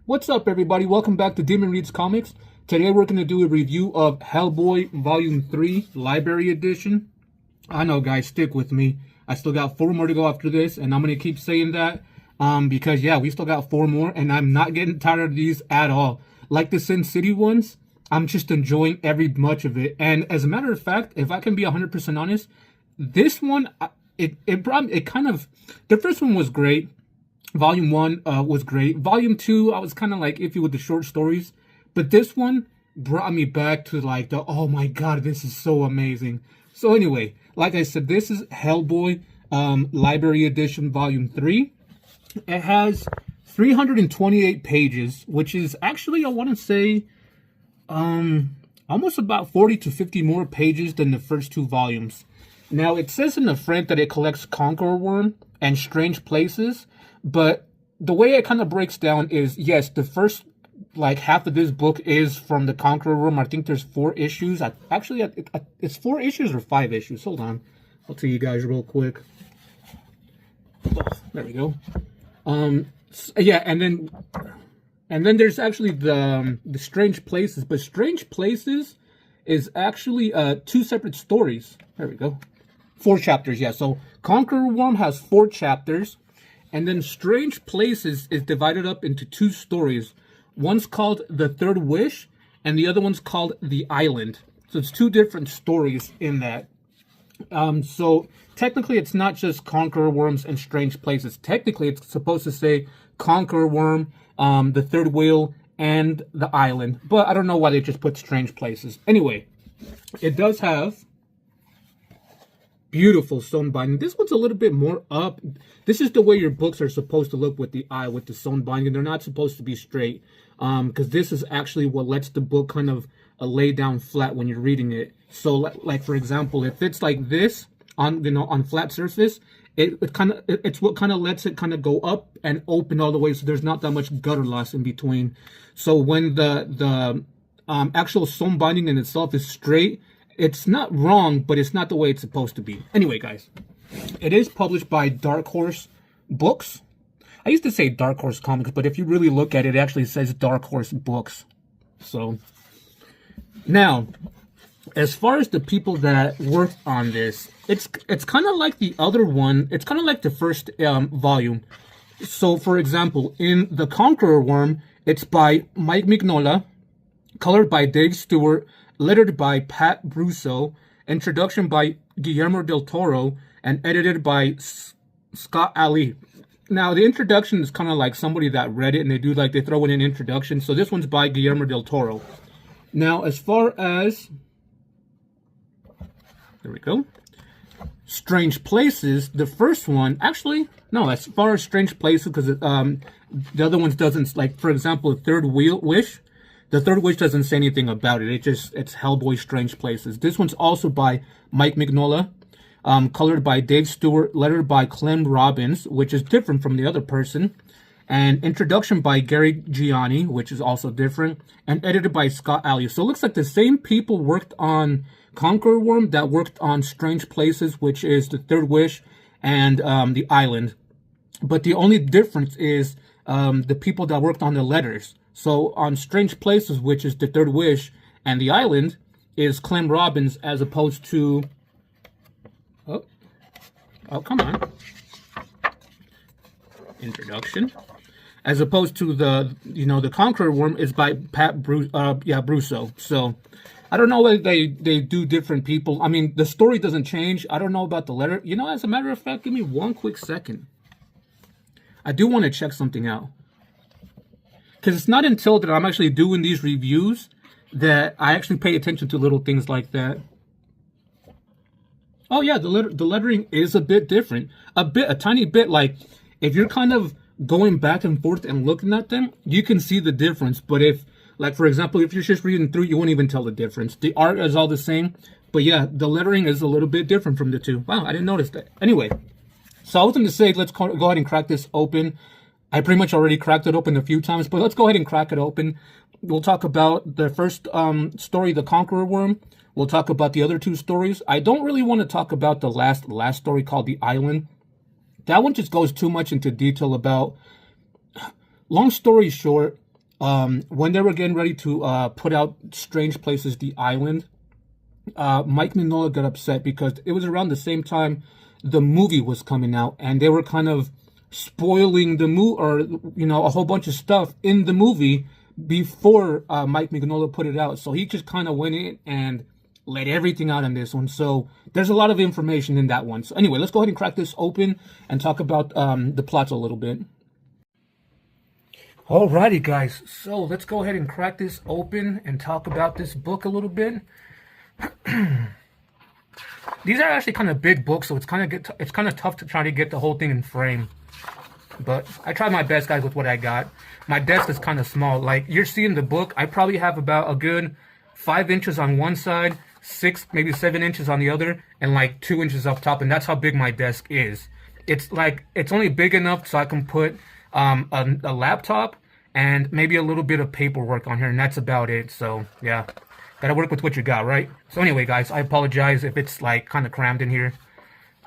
What's up, everybody? Welcome back to Demon Reads Comics. Today we're going to do a review of Hellboy Volume 3 Library Edition. I know, guys, stick with me. I still got 4 more to go after this, and I'm going to keep saying that because, yeah, we still got 4 more, and I'm not getting tired of these at all. Like the Sin City ones, I'm just enjoying every much of it. And as a matter of fact, if I can be 100% honest, this one, it kind of, the first one was great. Volume 1 was great. Volume 2, I was kind of like iffy with the short stories. But this one brought me back to like the, oh my god, this is so amazing. So anyway, like I said, this is Hellboy Library Edition Volume 3. It has 328 pages, which is actually, I want to say, almost about 40 to 50 more pages than the first 2 volumes. Now, it says in the front that it collects Conqueror Worm and Strange Places. But the way it kind of breaks down is, yes, the first, like, half of this book is from the Conqueror Room. I think there's 4 issues. Actually, it's 4 issues or 5 issues. Hold on. I'll tell you guys real quick. Oh, there we go. Yeah, and then there's actually the Strange Places. But Strange Places is actually 2 separate stories. There we go. 4 chapters, yeah. So Conqueror Worm has 4 chapters. And then Strange Places is divided up into 2 stories. One's called The Third Wish, and the other one's called The Island. So it's 2 different stories in that. So technically it's not just Conqueror Worms and Strange Places. Technically it's supposed to say Conqueror Worm, The Third Wheel, and The Island. But I don't know why they just put Strange Places. Anyway, it does have beautiful sewn binding. This one's a little bit more up. This is the way your books are supposed to look with the sewn binding. They're not supposed to be straight, because this is actually what lets the book kind of lay down flat when you're reading it. So, like for example, if it's like this on flat surface, it's what kind of lets it kind of go up and open all the way, so there's not that much gutter loss in between. So when the actual sewn binding in itself is straight, it's not wrong, but it's not the way it's supposed to be. Anyway, guys, it is published by Dark Horse Books. I used to say Dark Horse Comics, but if you really look at it, it actually says Dark Horse Books. So, now, as far as the people that worked on this, it's kind of like the other one. It's kind of like the first volume. So, for example, in The Conqueror Worm, it's by Mike Mignola, colored by Dave Stewart, lettered by Pat Brusso, introduction by Guillermo del Toro, and edited by Scott Ali. Now, the introduction is kind of like somebody that read it, and they throw in an introduction. So this one's by Guillermo del Toro. Now, as far as, there we go, Strange Places, the first one, actually, no, as far as Strange Places, because the other ones doesn't, like, for example, Third Wish, the Third Wish doesn't say anything about it. It's Hellboy Strange Places. This one's also by Mike Mignola, colored by Dave Stewart, lettered by Clem Robbins, which is different from the other person, and introduction by Gary Gianni, which is also different, and edited by Scott Ali. So it looks like the same people worked on Conqueror Worm that worked on Strange Places, which is the Third Wish, and The Island. But the only difference is the people that worked on the letters. So on Strange Places, which is the Third Wish, and The Island, is Clem Robbins, as opposed to, oh, come on, introduction, as opposed to the Conqueror Worm is by Pat Brusso. So I don't know whether they do different people. I mean, the story doesn't change. I don't know about the letter. You know, as a matter of fact, give me one quick second. I do want to check something out. Because it's not until that I'm actually doing these reviews that I actually pay attention to little things like that. Oh yeah, the lettering is a bit different. A tiny bit. Like, if you're kind of going back and forth and looking at them, you can see the difference. But if, like, for example, if you're just reading through, you won't even tell the difference. The art is all the same. But yeah, the lettering is a little bit different from the 2. Wow, I didn't notice that. Anyway, so I was going to say, let's go ahead and crack this open. I pretty much already cracked it open a few times, but let's go ahead and crack it open. We'll talk about the first story, The Conqueror Worm. We'll talk about the other 2 stories. I don't really want to talk about the last story called The Island. That one just goes too much into detail about, long story short, when they were getting ready to put out Strange Places, the island, Mike Mignola got upset because it was around the same time the movie was coming out, and they were kind of spoiling the movie, or a whole bunch of stuff in the movie before Mike Mignola put it out. So he just kind of went in and let everything out on this one. So there's a lot of information in that one. So anyway, let's go ahead and crack this open and talk about the plots a little bit. Alrighty, guys. So let's go ahead and crack this open and talk about this book a little bit. These are actually kind of big books, so it's kind of tough to try to get the whole thing in frame. But I tried my best, guys, with what I got. My desk is kind of small. Like, you're seeing the book, I probably have about a good 5 inches on one side, 6, maybe 7 inches on the other, and like 2 inches up top, and that's how big my desk is. It's only big enough so I can put a laptop and maybe a little bit of paperwork on here, and that's about it. So yeah, gotta work with what you got, right? So anyway, guys, I apologize if it's like kind of crammed in here.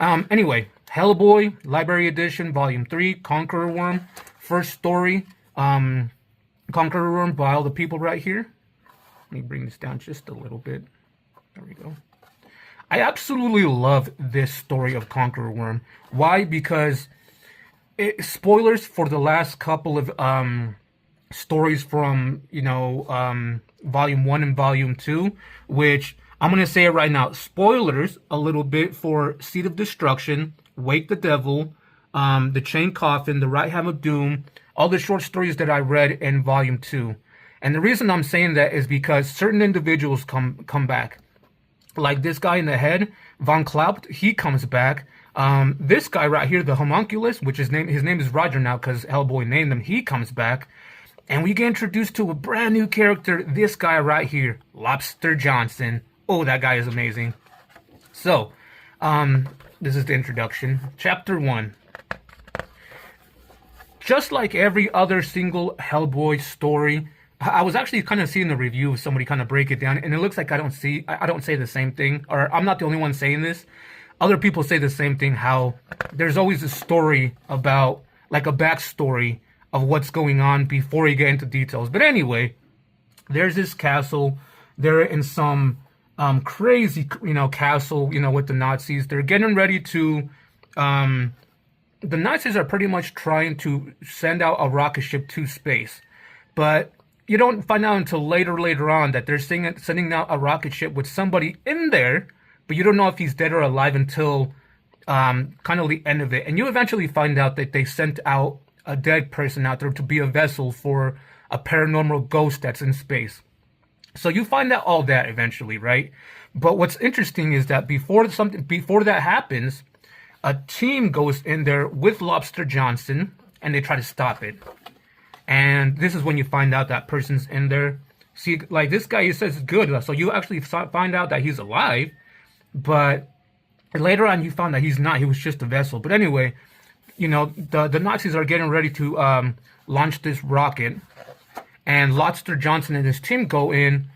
Anyway, Hellboy, Library Edition, Volume 3, Conqueror Worm, first story, Conqueror Worm by all the people right here. Let me bring this down just a little bit. There we go. I absolutely love this story of Conqueror Worm. Why? Because spoilers for the last couple of stories from, Volume 1 and Volume 2, which I'm going to say it right now. Spoilers a little bit for Seed of Destruction, Wake the Devil, The Chain Coffin, The Right Hand of Doom, all the short stories that I read in Volume 2. And the reason I'm saying that is because certain individuals come back. Like this guy in the head, Von Klaupt, he comes back. This guy right here, the homunculus, which his name is Roger now because Hellboy named him, he comes back. And we get introduced to a brand new character, this guy right here, Lobster Johnson. Oh, that guy is amazing. So, this is the introduction. Chapter 1. Just like every other single Hellboy story, I was actually kind of seeing the review of somebody kind of break it down, and it looks like I don't say the same thing, or I'm not the only one saying this. Other people say the same thing, how there's always a story about, like a backstory of what's going on before you get into details. But anyway, there's this castle. They're in some crazy, castle, with the Nazis. They're getting ready to, the Nazis are pretty much trying to send out a rocket ship to space. But you don't find out until later on that they're sending out a rocket ship with somebody in there, but you don't know if he's dead or alive until kind of the end of it. And you eventually find out that they sent out a dead person out there to be a vessel for a paranormal ghost that's in space. So you find out all that eventually, right? But what's interesting is that before that happens, a team goes in there with Lobster Johnson and they try to stop it. And this is when you find out that person's in there. See, like this guy, he says it's good. So you actually find out that he's alive. But later on, you found that he's not. He was just a vessel. But anyway, the Nazis are getting ready to launch this rocket. And Lobster Johnson and his team go in.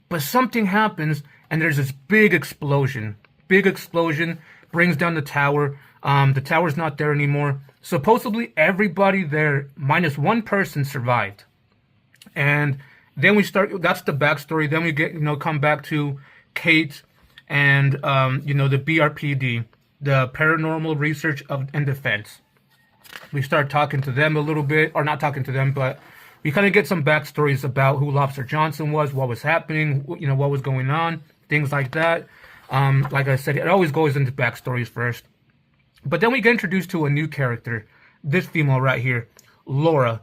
But something happens, and there's this big explosion. Big explosion brings down the tower. The tower's not there anymore. Supposedly everybody there, minus one person, survived. And then we start, that's the backstory. Then we get, come back to Kate and, the BRPD, the Paranormal Research and Defense. We start talking to them a little bit, or not talking to them, but we kind of get some backstories about who Lobster Johnson was, what was happening, what was going on, things like that. Like I said, it always goes into backstories first. But then we get introduced to a new character, this female right here, Laura,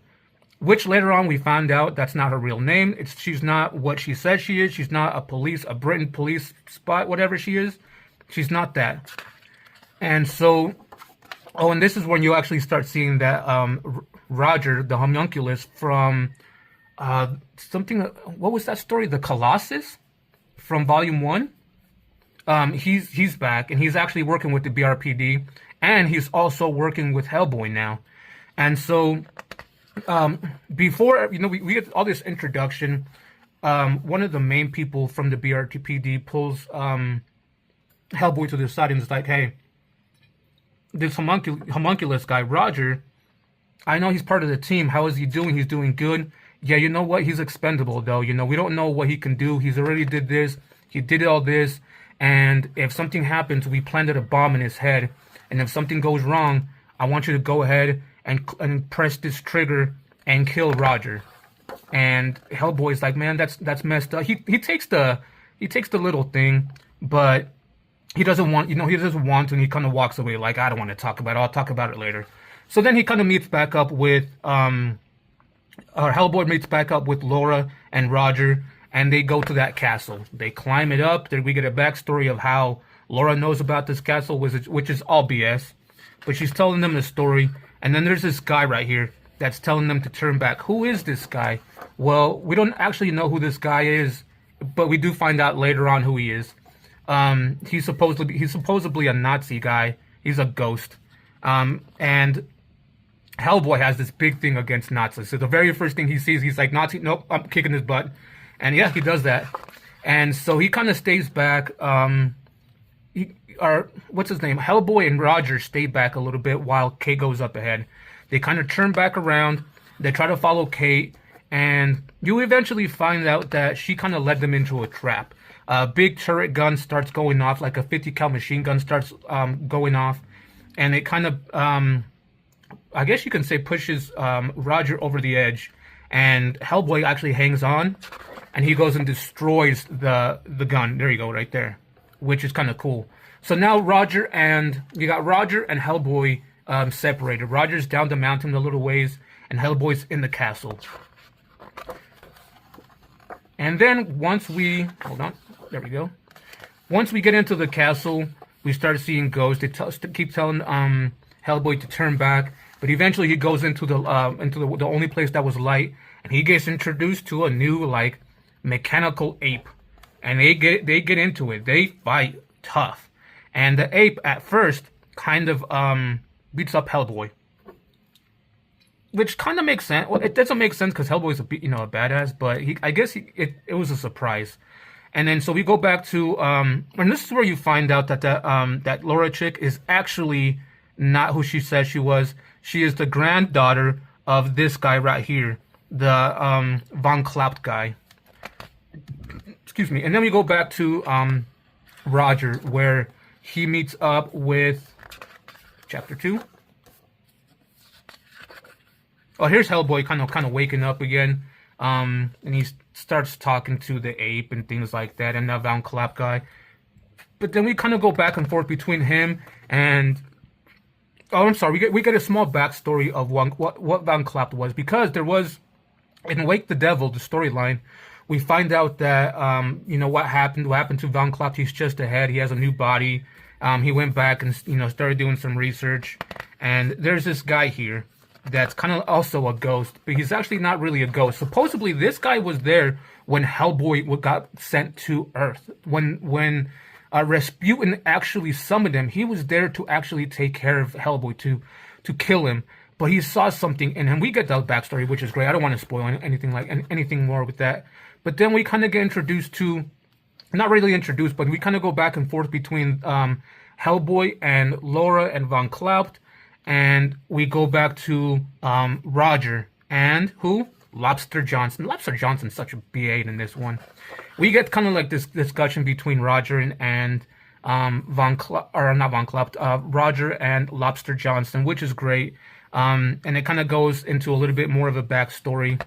which later on we found out that's not her real name. She's not what she says she is. She's not a Britain police spot, whatever she is. She's not that. And so, and this is when you actually start seeing that Roger, the homunculus from what was that story? The Colossus from Volume 1. He's back, and he's actually working with the BRPD, and he's also working with Hellboy now. And so, before, we get all this introduction, one of the main people from the BRPD pulls Hellboy to the side and is like, hey, this homunculus guy, Roger, I know he's part of the team. How is he doing? He's doing good. yeah, you know what? He's expendable, though. You know, we don't know what he can do. He's already did this. He did all this. And if something happens, we planted a bomb in his head. And if something goes wrong, I want you to go ahead and press this trigger and kill Roger. And Hellboy's like, man, that's messed up. He takes the little thing, but he doesn't want, he doesn't want to, and he kind of walks away like, I don't want to talk about it. I'll talk about it later. So then he kind of meets back up with, Hellboy meets back up with Laura and Roger, and they go to that castle. They climb it up. Then we get a backstory of how Laura knows about this castle, which is all BS. But she's telling them the story. And then there's this guy right here that's telling them to turn back. Who is this guy? Well, we don't actually know who this guy is, but we do find out later on who he is. He's supposedly a Nazi guy. He's a ghost. And Hellboy has this big thing against Nazis. So the very first thing he sees, he's like, Nazi, nope, I'm kicking his butt. And yeah, he does that. And so he kind of stays back. What's his name? Hellboy and Roger stay back a little bit while Kate goes up ahead. They kind of turn back around. They try to follow Kate. And you eventually find out that she kind of led them into a trap. A big turret gun starts going off, like a 50 cal machine gun starts going off. And it kind of, I guess you can say, pushes Roger over the edge. And Hellboy actually hangs on. And he goes and destroys the gun. There you go, right there. Which is kind of cool. So now you got Roger and Hellboy separated. Roger's down the mountain a little ways, and Hellboy's in the castle. And then once we get into the castle, we start seeing ghosts. They keep telling Hellboy to turn back, but eventually he goes into the only place that was light, and he gets introduced to a new mechanical ape, and they get into it. They fight tough, and the ape at first kind of beats up Hellboy, which kind of makes sense. Well, it doesn't make sense because Hellboy's a badass, but I guess it was a surprise. And then so we go back to and this is where you find out that that Laura chick is actually not who she says she was. She is the granddaughter of this guy right here, the Von Klaupt guy. Excuse me. And then we go back to Roger, where he meets up with chapter 2. Oh, here's Hellboy kind of waking up again, and he starts talking to the ape and things like that, and that Von Klaupt guy. But then we kind of go back and forth between him and we get a small backstory of what Von Klaupt was, because there was in Wake the Devil, the storyline. We find out that what happened to Von Klaupt. He's just ahead. He has a new body. He went back and started doing some research, and there's this guy here that's kind of also a ghost, but he's actually not really a ghost. Supposedly, this guy was there when Hellboy got sent to Earth. When Rasputin actually summoned him, he was there to actually take care of Hellboy, to kill him. But he saw something in him. We get that backstory, which is great. I don't want to spoil anything more with that. But then we kind of get introduced to, not really introduced, but we kind of go back and forth between Hellboy and Laura and Von Klaupt. And we go back to Roger and who? Lobster Johnson. Lobster Johnson's such a BA in this one. We get kind of like this discussion between Roger and Roger and Lobster Johnson, which is great. And it kind of goes into a little bit more of a backstory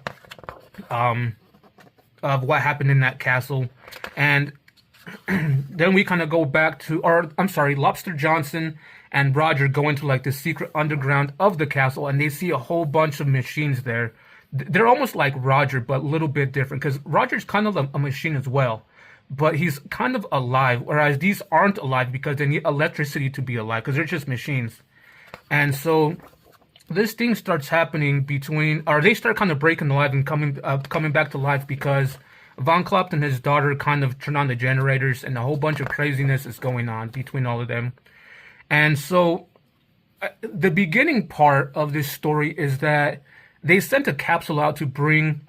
of what happened in that castle. And then we kind of go back to, Lobster Johnson and Roger go into like the secret underground of the castle, and they see a whole bunch of machines there. They're almost like Roger, but a little bit different, because Roger's kind of a machine as well, but he's kind of alive, whereas these aren't alive because they need electricity to be alive, because they're just machines. And so this thing starts happening they start kind of breaking alive and coming back to life, because Von Klaupt and his daughter kind of turn on the generators, and a whole bunch of craziness is going on between all of them. And so the beginning part of this story is that they sent a capsule out to bring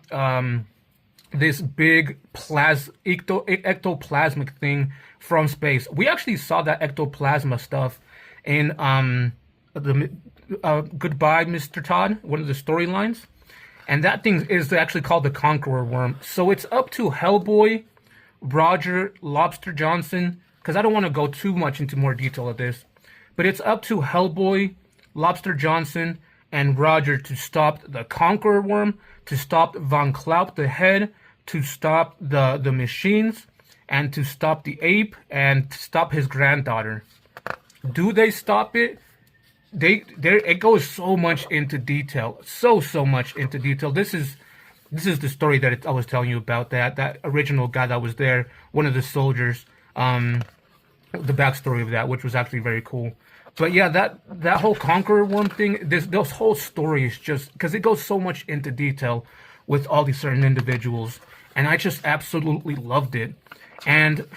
this big ectoplasmic thing from space. We actually saw that ectoplasma stuff in the Goodbye, Mr. Todd, one of the storylines. and that thing is actually called the Conqueror Worm. So it's up to Hellboy, Roger, Lobster Johnson, because I don't want to go too much into more detail of this, but it's up to Hellboy, Lobster Johnson, and Roger to stop the Conqueror Worm, to stop Von Klaup the Head, to stop the machines, and to stop the ape, and to stop his granddaughter. Do they stop it? It goes so much into detail, so much into detail. This is the story that I was telling you about. That original guy that was there, one of the soldiers. The backstory of that, which was actually very cool. But yeah, that whole Conqueror Worm thing, this whole story is just because it goes so much into detail with all these certain individuals, and I just absolutely loved it. And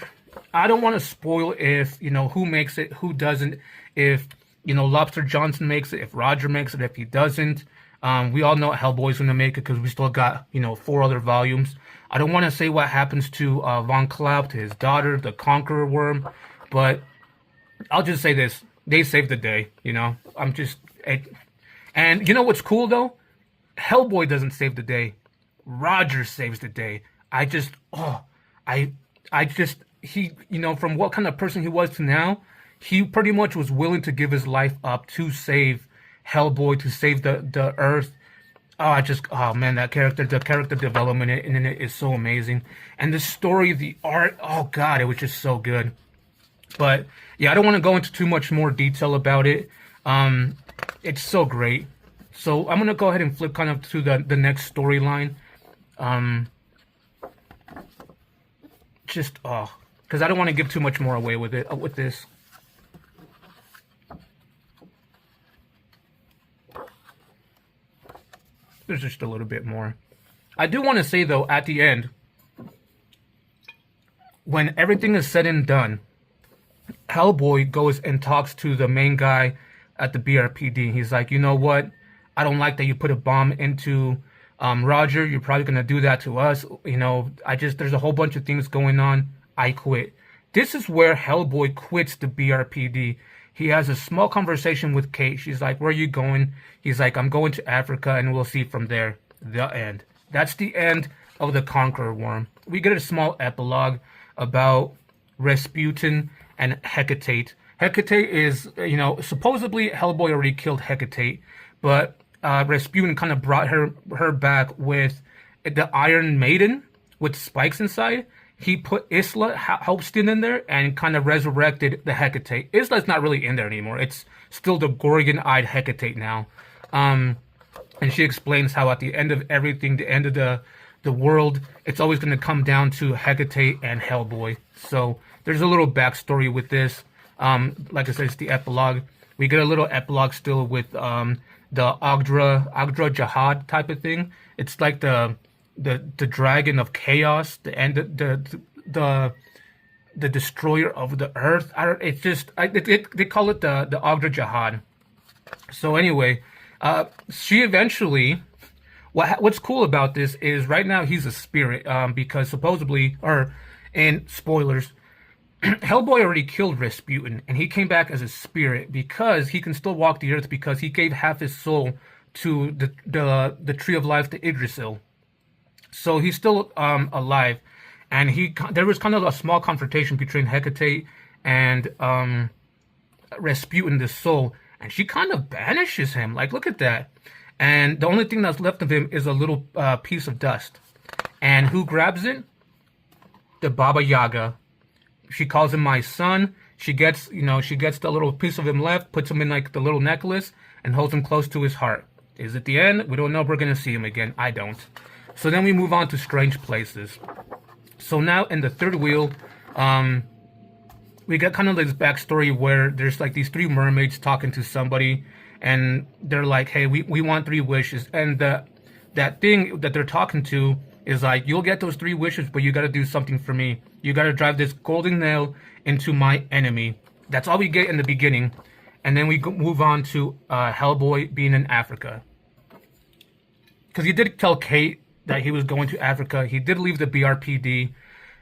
I don't want to spoil if who makes it, who doesn't, if Lobster Johnson makes it, if Roger makes it, if he doesn't. We all know Hellboy's gonna make it because we still got 4 other volumes. I don't want to say what happens to Von Klaup, to his daughter, the Conqueror Worm, but I'll just say this: they saved the day. And you know what's cool though? Hellboy doesn't save the day. Roger saves the day. He, from what kind of person he was to now, he pretty much was willing to give his life up to save Hellboy, to save the Earth. Oh man, the character development in it is so amazing. And the story, the art, oh god, it was just so good. But yeah, I don't want to go into too much more detail about it. It's so great. So I'm gonna go ahead and flip kind of to the next storyline. Because I don't want to give too much more away with this. There's just a little bit more. I do want to say though, at the end, when everything is said and done, Hellboy goes and talks to the main guy at the BRPD. He's like, you know what? I don't like that you put a bomb into Roger. You're probably gonna do that to us. There's a whole bunch of things going on. I quit. This is where Hellboy quits the BRPD. He has a small conversation with Kate. She's like, where are you going? He's like, I'm going to Africa, and we'll see from there. The end. That's the end of the Conqueror Worm. We get a small epilogue about Rasputin and Hecate. Hecate is, supposedly Hellboy already killed Hecate, but Rasputin kind of brought her back with the Iron Maiden with spikes inside. He put Isla Halpstein in there and kind of resurrected the Hecate. Isla's not really in there anymore. It's still the Gorgon-eyed Hecate now. And she explains how at the end of everything, the end of the world, it's always going to come down to Hecate and Hellboy. So there's a little backstory with this. Like I said, it's the epilogue. We get a little epilogue still with the Agdra Jihad type of thing. It's like the dragon of chaos, the destroyer of the earth. They call it the Agdra Jihad. So anyway, she eventually. What's cool about this is right now he's a spirit because supposedly, or in spoilers, Hellboy already killed Rasputin, and he came back as a spirit because he can still walk the earth because he gave half his soul to the Tree of Life to Yggdrasil. So he's still alive, and there was kind of a small confrontation between Hecate and Rasputin, the soul, and she kind of banishes him. Like, look at that. And the only thing that's left of him is a little piece of dust. And who grabs it? The Baba Yaga. She calls him my son. She gets the little piece of him left, puts him in like the little necklace, and holds him close to his heart. Is it the end? We don't know if we're going to see him again. I don't. So then we move on to Strange Places. So now in the third wheel, we got kind of this backstory where there's like these 3 mermaids talking to somebody, and they're like, hey, we want 3 wishes. And that thing that they're talking to is like, you'll get those 3 wishes, but you got to do something for me. You got to drive this golden nail into my enemy. That's all we get in the beginning. And then we move on to Hellboy being in Africa. Because he did tell Kate that he was going to Africa. He did leave the BRPD.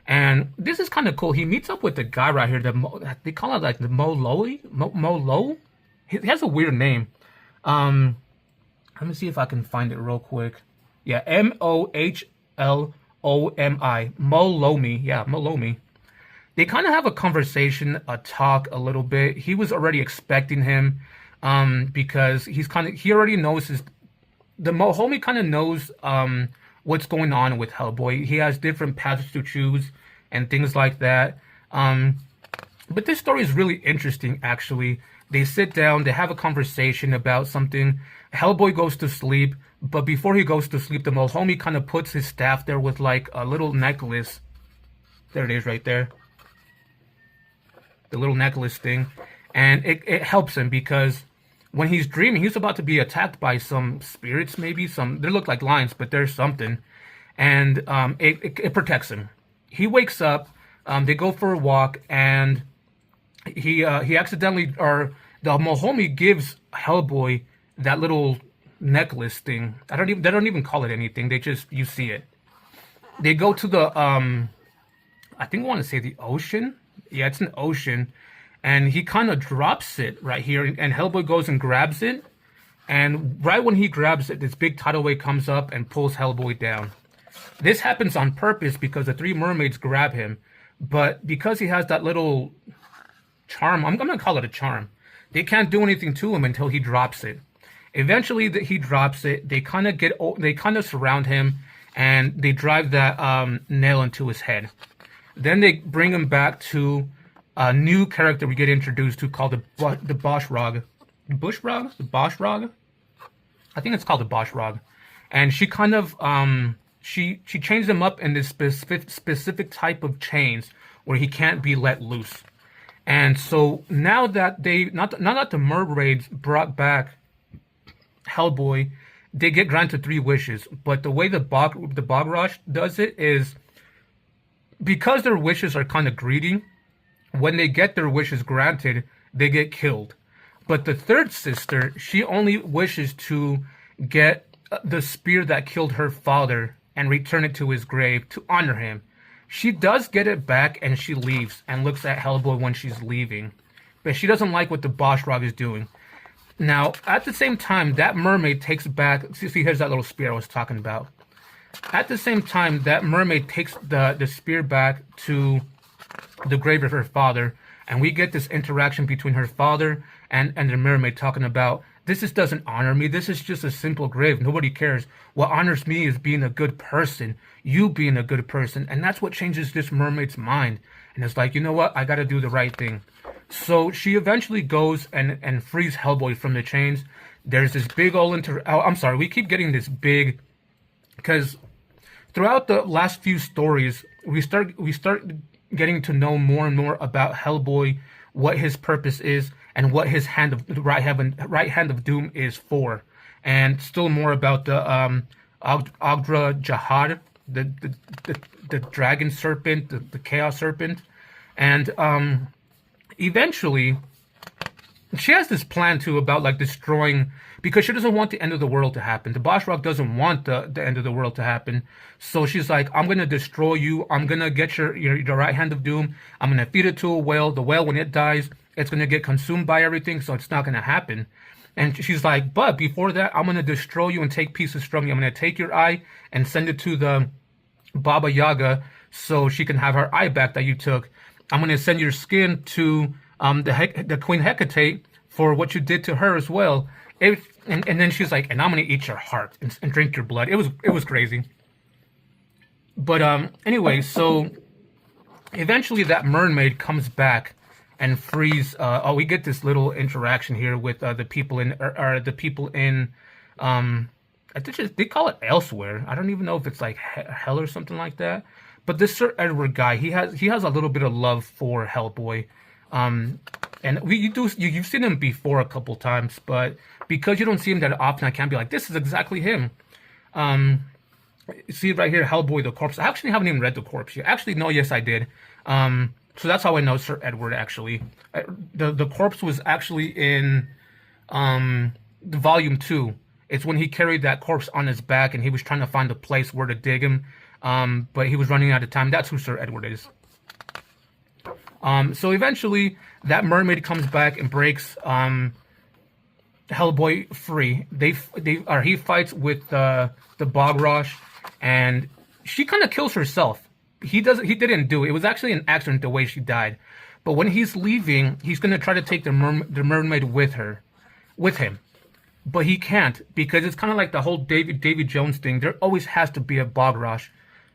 And this is kind of cool. He meets up with the guy right here. They call it like the Molo? He has a weird name. Let me see if I can find it real quick. Yeah, Mohlomi. Molomi. Yeah, Molomi. They kind of have a conversation, a talk a little bit. He was already expecting him, because he already knows the homie kind of knows what's going on with Hellboy. He has different paths to choose and things like that. But this story is really interesting, actually. They sit down, they have a conversation about something. Hellboy goes to sleep, but before he goes to sleep, the homie kind of puts his staff there with like a little necklace. There it is right there. The little necklace thing. And it helps him because when he's dreaming, he's about to be attacked by some spirits, maybe. They look like lions, but there's something. And it protects him. He wakes up, they go for a walk, and he accidentally, or the homie gives Hellboy that little necklace thing. They don't even call it anything. You see it. They go to the, I think I want to say the ocean. Yeah, it's an ocean. And he kind of drops it right here. And Hellboy goes and grabs it. And right when he grabs it, this big tidal wave comes up and pulls Hellboy down. This happens on purpose because the three mermaids grab him. But because he has that little charm, I'm going to call it a charm, they can't do anything to him until he drops it. Eventually, he drops it. They kind of surround him. And they drive that nail into his head. Then they bring him back to a new character we get introduced to called the Boshrog. Bushrog? The Boshrog? I think it's called the Boshrog. And she kind of, she chains him up in this specific type of chains where he can't be let loose. And so now that now that the mermaids brought back Hellboy, they get granted 3 wishes. But the way the Bogrosh does it is, because their wishes are kind of greedy, when they get their wishes granted, they get killed. But the third sister, she only wishes to get the spear that killed her father and return it to his grave to honor him. She does get it back, and she leaves and looks at Hellboy when she's leaving. But she doesn't like what the Boshrog is doing. Now, at the same time, that mermaid takes back... See, here's that little spear I was talking about. At the same time, that mermaid takes the spear back to the grave of her father, and we get this interaction between her father and the mermaid talking about, this doesn't honor me, this is just a simple grave, nobody cares. What honors me is being a good person, you being a good person, and that's what changes this mermaid's mind. And it's like, you know what, I gotta do the right thing. So she eventually goes and frees Hellboy from the chains. There's this big old I'm sorry, we keep getting this big... Because throughout the last few stories, we start getting to know more and more about Hellboy, what his purpose is, and what his right hand of doom is for, and still more about the Agdra Jahad, the dragon serpent, the chaos serpent, and eventually she has this plan too about like destroying, because she doesn't want the end of the world to happen. The Boshrog doesn't want the end of the world to happen. So she's like, I'm going to destroy you. I'm going to get your right hand of doom. I'm going to feed it to a whale. The whale, when it dies, it's going to get consumed by everything. So it's not going to happen. And she's like, but before that, I'm going to destroy you and take pieces from you. I'm going to take your eye and send it to the Baba Yaga so she can have her eye back that you took. I'm going to send your skin to the Queen Hecate for what you did to her as well. And then she's like, and I'm going to eat your heart and drink your blood. It was crazy. But anyway, so eventually that mermaid comes back and frees. We get this little interaction here with the people in I think they call it elsewhere. I don't even know if it's like hell or something like that. But this Sir Edward guy, he has a little bit of love for Hellboy. And you've seen him before a couple times, but because you don't see him that often, I can't be like, this is exactly him. See right here, Hellboy the corpse. I actually haven't even read the corpse yet. Actually, no, yes, I did. So that's how I know Sir Edward. Actually, the corpse was actually in the volume 2. It's when he carried that corpse on his back, and he was trying to find a place where to dig him, but he was running out of time. That's who Sir Edward is. So eventually, that mermaid comes back and breaks Hellboy free. He fights with the Bogrosh, and she kind of kills herself. He didn't do it. It was actually an accident the way she died. But when he's leaving, he's gonna try to take the mermaid with him. But he can't, because it's kind of like the whole Davy Jones thing. There always has to be a Bogrosh.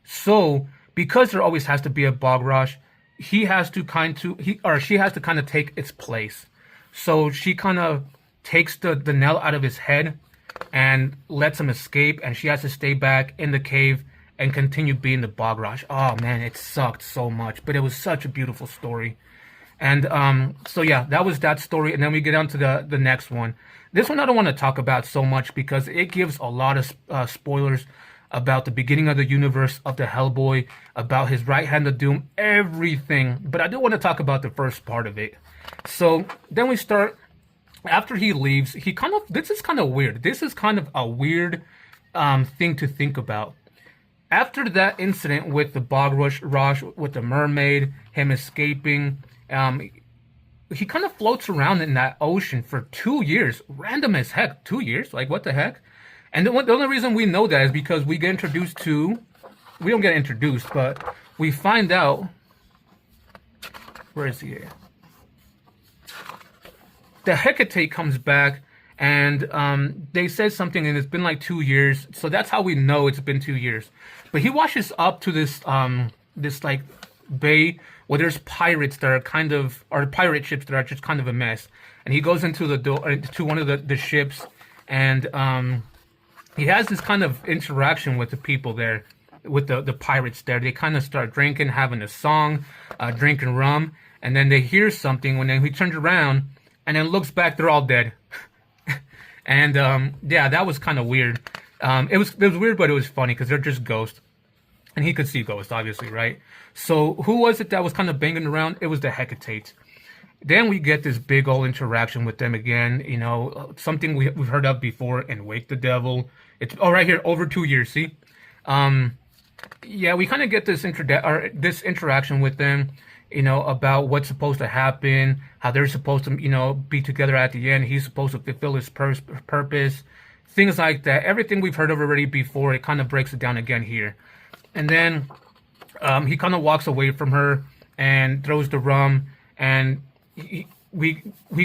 So because there always has to be a Bogrosh, she has to kind of take its place. So she kind of takes the nail out of his head and lets him escape, and she has to stay back in the cave and continue being the Bogrosh. Oh man, it sucked so much, but it was such a beautiful story. And so yeah, that was that story. And then we get on to the next one. This one I don't want to talk about so much because it gives a lot of spoilers about the beginning of the universe of the Hellboy, about his right hand of doom, everything. But I do want to talk about the first part of it. So then we start, after he leaves, this is kind of weird. This is kind of a weird thing to think about. After that incident with the Bogrosh, with the mermaid, him escaping, he kind of floats around in that ocean for 2 years. Random as heck. 2 years? Like, what the heck? And the only reason we know that is because we get introduced to... We don't get introduced, but we find out... Where is he? The Hecate comes back, and they said something, and it's been like 2 years. So that's how we know it's been 2 years. But he washes up to this like bay where there's pirates that are pirate ships that are just kind of a mess. And he goes into to one of the ships, and he has this kind of interaction with the people there, with the pirates there. They kind of start drinking, having a song, drinking rum, and then they hear something. When he turns around and then looks back, they're all dead. And yeah, that was kind of weird. It was weird, but it was funny because they're just ghosts. And he could see ghosts, obviously, right? So who was it that was kind of banging around? It was the Hecate. Then we get this big old interaction with them again. You know, something we've heard of before in Wake the Devil. It's right here, over 2 years. See, yeah, we kind of get this interaction with them. You know, about what's supposed to happen, how they're supposed to, you know, be together at the end. He's supposed to fulfill his purpose, things like that. Everything we've heard of already before, it kind of breaks it down again here. And then he kind of walks away from her and throws the rum, and he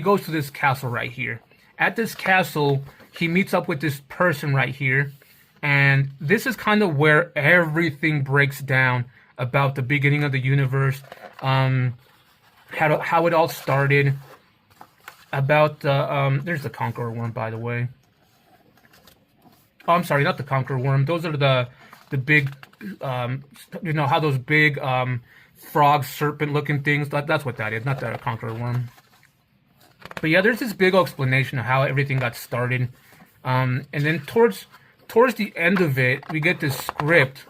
goes to this castle right here. At this castle, he meets up with this person right here, and this is kind of where everything breaks down about the beginning of the universe, how it all started, about there's the Conqueror Worm, by the way. Oh, I'm sorry, not the Conqueror Worm. Those are the big, you know, how those big frog serpent looking things, that's what that is, not the Conqueror Worm. But yeah, there's this big explanation of how everything got started, and then towards the end of it, we get this script.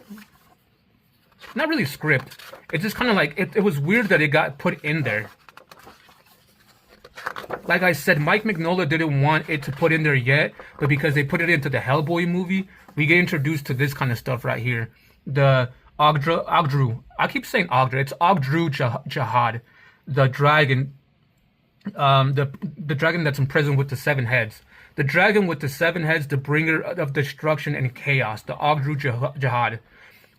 Not really script, it's just kind of like, it was weird that it got put in there. Like I said, Mike Mignola didn't want it to put in there yet, but because they put it into the Hellboy movie, we get introduced to this kind of stuff right here. The Ogdru. I keep saying Ogdru. It's Ogdru Jahad, the dragon. The dragon that's in prison with the 7 heads. The dragon with the 7 heads, the bringer of destruction and chaos. The Ogdru Jahad.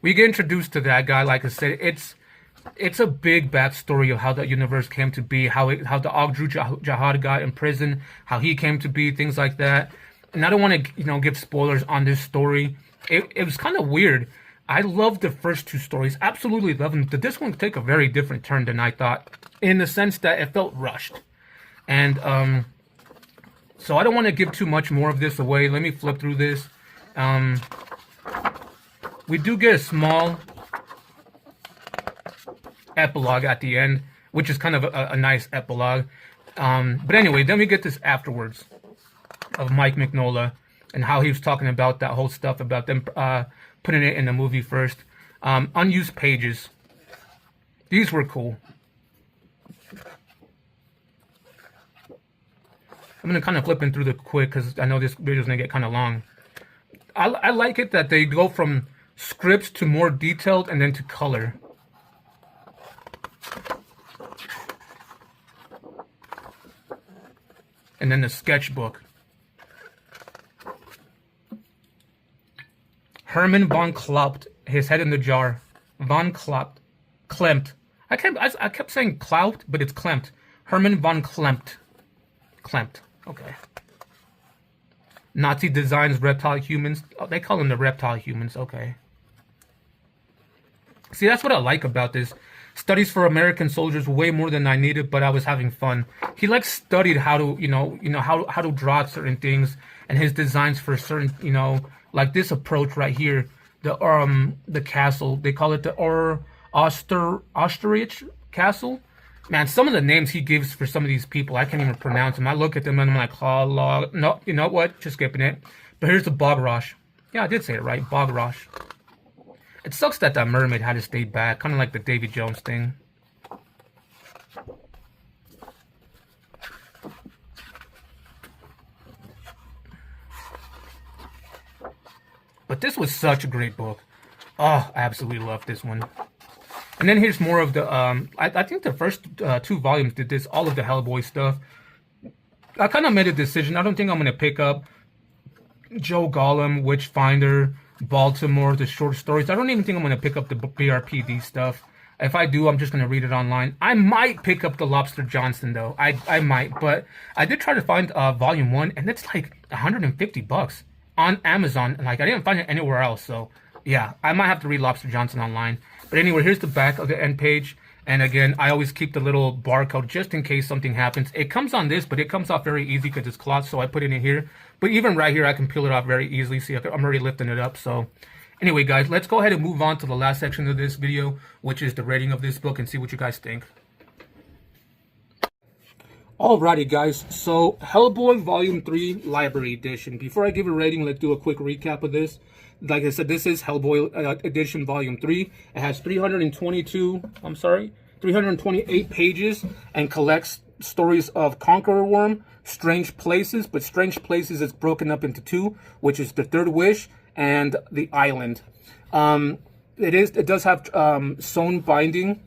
We get introduced to that guy. Like I said, it's a big backstory of how the universe came to be, how the Ogdru Jahad got in prison, how he came to be, things like that. And I don't want to, you know, give spoilers on this story. It was kind of weird. I loved the first 2 stories, absolutely love them. But this one took a very different turn than I thought, in the sense that it felt rushed. And so I don't want to give too much more of this away. Let me flip through this. We do get a small epilogue at the end, which is kind of a nice epilogue. But anyway, then we get this afterwards of Mike Mignola and how he was talking about that whole stuff about them putting it in the movie first. Unused pages. These were cool. I'm going to kind of flipping through the quick because I know this video is going to get kind of long. I like it that they go from scripts to more detailed and then to color. And then the sketchbook. Herman von Klaupt, his head in the jar. Von Klaupt. Klempt. I kept saying Klaupt, but it's Klempt. Herman von Klempt. Klempt. Okay. Nazi designs reptile humans. Oh, they call them the reptile humans. Okay. See, that's what I like about this. Studies for American soldiers way more than I needed, but I was having fun. He like studied how to, how to draw certain things and his designs for certain, like this approach right here. The castle. They call it the Osterreich Castle. Man, some of the names he gives for some of these people, I can't even pronounce them. I look at them and I'm like, no, you know what? Just skipping it. But here's the Bogrosh. Yeah, I did say it right. Bogrosh. It sucks that mermaid had to stay back. Kind of like the Davy Jones thing. But this was such a great book. Oh, I absolutely love this one. And then here's more of the, I think the first 2 volumes did this, all of the Hellboy stuff. I kind of made a decision. I don't think I'm going to pick up Joe Gollum, Witchfinder, Baltimore, the short stories. I don't even think I'm going to pick up the BRPD stuff. If I do, I'm just going to read it online. I might pick up the Lobster Johnson, though. I might. But I did try to find Volume 1, and it's like $150 on Amazon. Like, I didn't find it anywhere else, so yeah, I might have to read Lobster Johnson online. But anyway, here's the back of the end page. And again, I always keep the little barcode just in case something happens. It comes on this, but it comes off very easy because it's cloth, so I put it in here. But even right here, I can peel it off very easily. See, I'm already lifting it up. So anyway, guys, let's go ahead and move on to the last section of this video, which is the rating of this book, and see what you guys think. Alrighty, guys. So Hellboy Volume 3 Library Edition. Before I give a rating, let's do a quick recap of this. Like I said, this is Hellboy Edition Volume 3. It has 328 pages and collects stories of Conqueror Worm, Strange Places, but Strange Places is broken up into 2, which is The Third Wish and The Island. It does have sewn binding,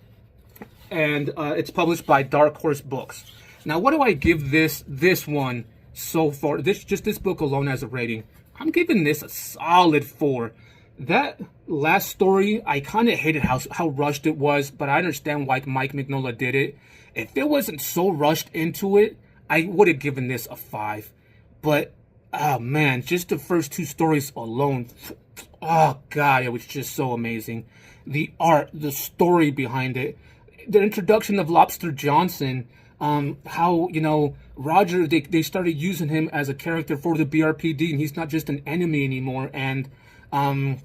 and it's published by Dark Horse Books. Now, what do I give this one so far? This book alone as a rating. I'm giving this a solid 4. That last story, I kind of hated how rushed it was, but I understand why Mike Mignola did it. If it wasn't so rushed into it, I would have given this a 5. But, oh man, just the first 2 stories alone, oh god, it was just so amazing. The art, the story behind it, the introduction of Lobster Johnson, how, Roger, they started using him as a character for the BRPD, and he's not just an enemy anymore. And, oh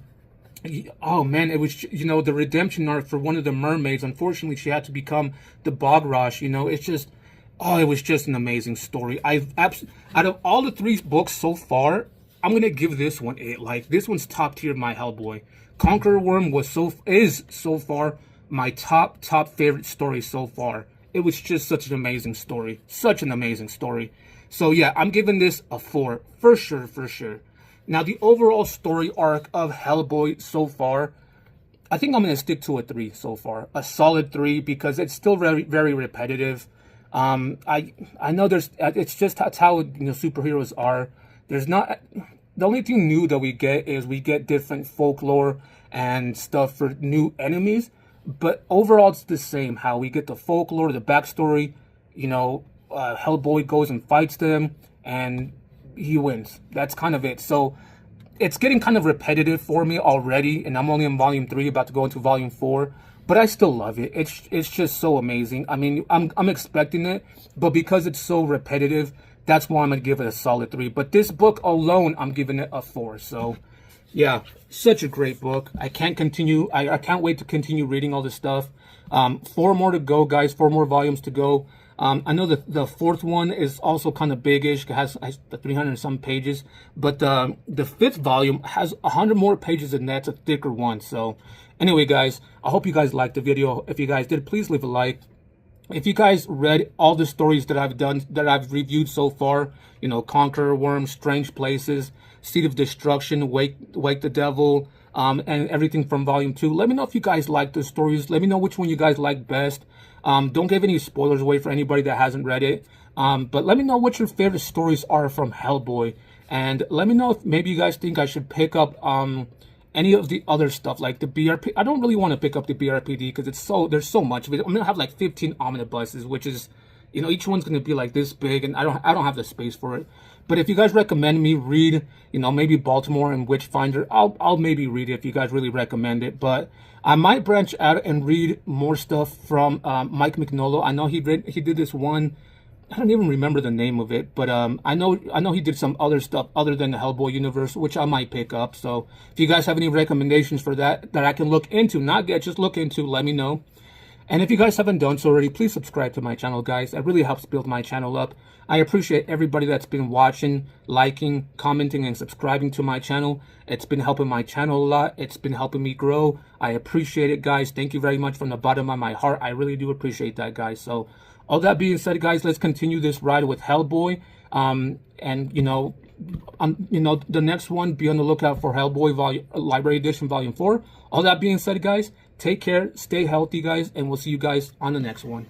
man, it was, the redemption arc for one of the mermaids. Unfortunately, she had to become the Bogrosh, it's just, oh, it was just an amazing story. Out of all the 3 books so far, I'm going to give this one 8. Like, this one's top tier, my Hellboy. Conqueror Worm is so far my top favorite story so far. It was just such an amazing story. Such an amazing story. So yeah, I'm giving this a 4. For sure. Now, the overall story arc of Hellboy so far, I think I'm going to stick to a 3 so far. A solid 3, because it's still very, very repetitive. I know it's just that's how superheroes are. There's not, the only thing new that we get different folklore and stuff for new enemies. But overall, it's the same. How we get the folklore, the backstory. Hellboy goes and fights them, and he wins. That's kind of it. So it's getting kind of repetitive for me already, and I'm only in Volume 3, about to go into Volume 4. But I still love it. It's just so amazing. I mean, I'm expecting it, but because it's so repetitive, that's why I'm gonna give it a solid 3. But this book alone, I'm giving it a 4. So. Yeah, such a great book. I can't wait to continue reading all this stuff. 4 more to go, guys. 4 more volumes to go. I know the 4th one is also kind of big-ish. It has 300 and some pages. But the 5th volume has 100 more pages, and that's a thicker one. So anyway, guys, I hope you guys liked the video. If you guys did, please leave a like. If you guys read all the stories that I've reviewed so far, Conqueror Worm, Strange Places, Seed of Destruction, Wake the Devil, and everything from Volume 2, let me know if you guys like the stories. Let me know which one you guys like best. Don't give any spoilers away for anybody that hasn't read it. But let me know what your favorite stories are from Hellboy. And let me know if maybe you guys think I should pick up any of the other stuff like the BRP. I don't really want to pick up the BRPD because there's so much of it. I'm gonna have like 15 omnibuses, which is, you know, each one's gonna be like this big, and I don't have the space for it. But if you guys recommend me read, you know, maybe Baltimore and Witchfinder, I'll maybe read it if you guys really recommend it. But I might branch out and read more stuff from Mike Mignola. I know he did this one. I don't even remember the name of it, but I know he did some other stuff other than the Hellboy universe, which I might pick up. So if you guys have any recommendations for that I can look into, not get, just look into, let me know. And if you guys haven't done so already, please subscribe to my channel, guys. That really helps build my channel up. I appreciate everybody that's been watching, liking, commenting, and subscribing to my channel. It's been helping my channel a lot. It's been helping me grow. I appreciate it, guys. Thank you very much from the bottom of my heart. I really do appreciate that, guys. So all that being said, guys, let's continue this ride with Hellboy. And you know, the next one, be on the lookout for Hellboy Library Edition Volume 4. All that being said, guys, take care, stay healthy, guys, and we'll see you guys on the next one.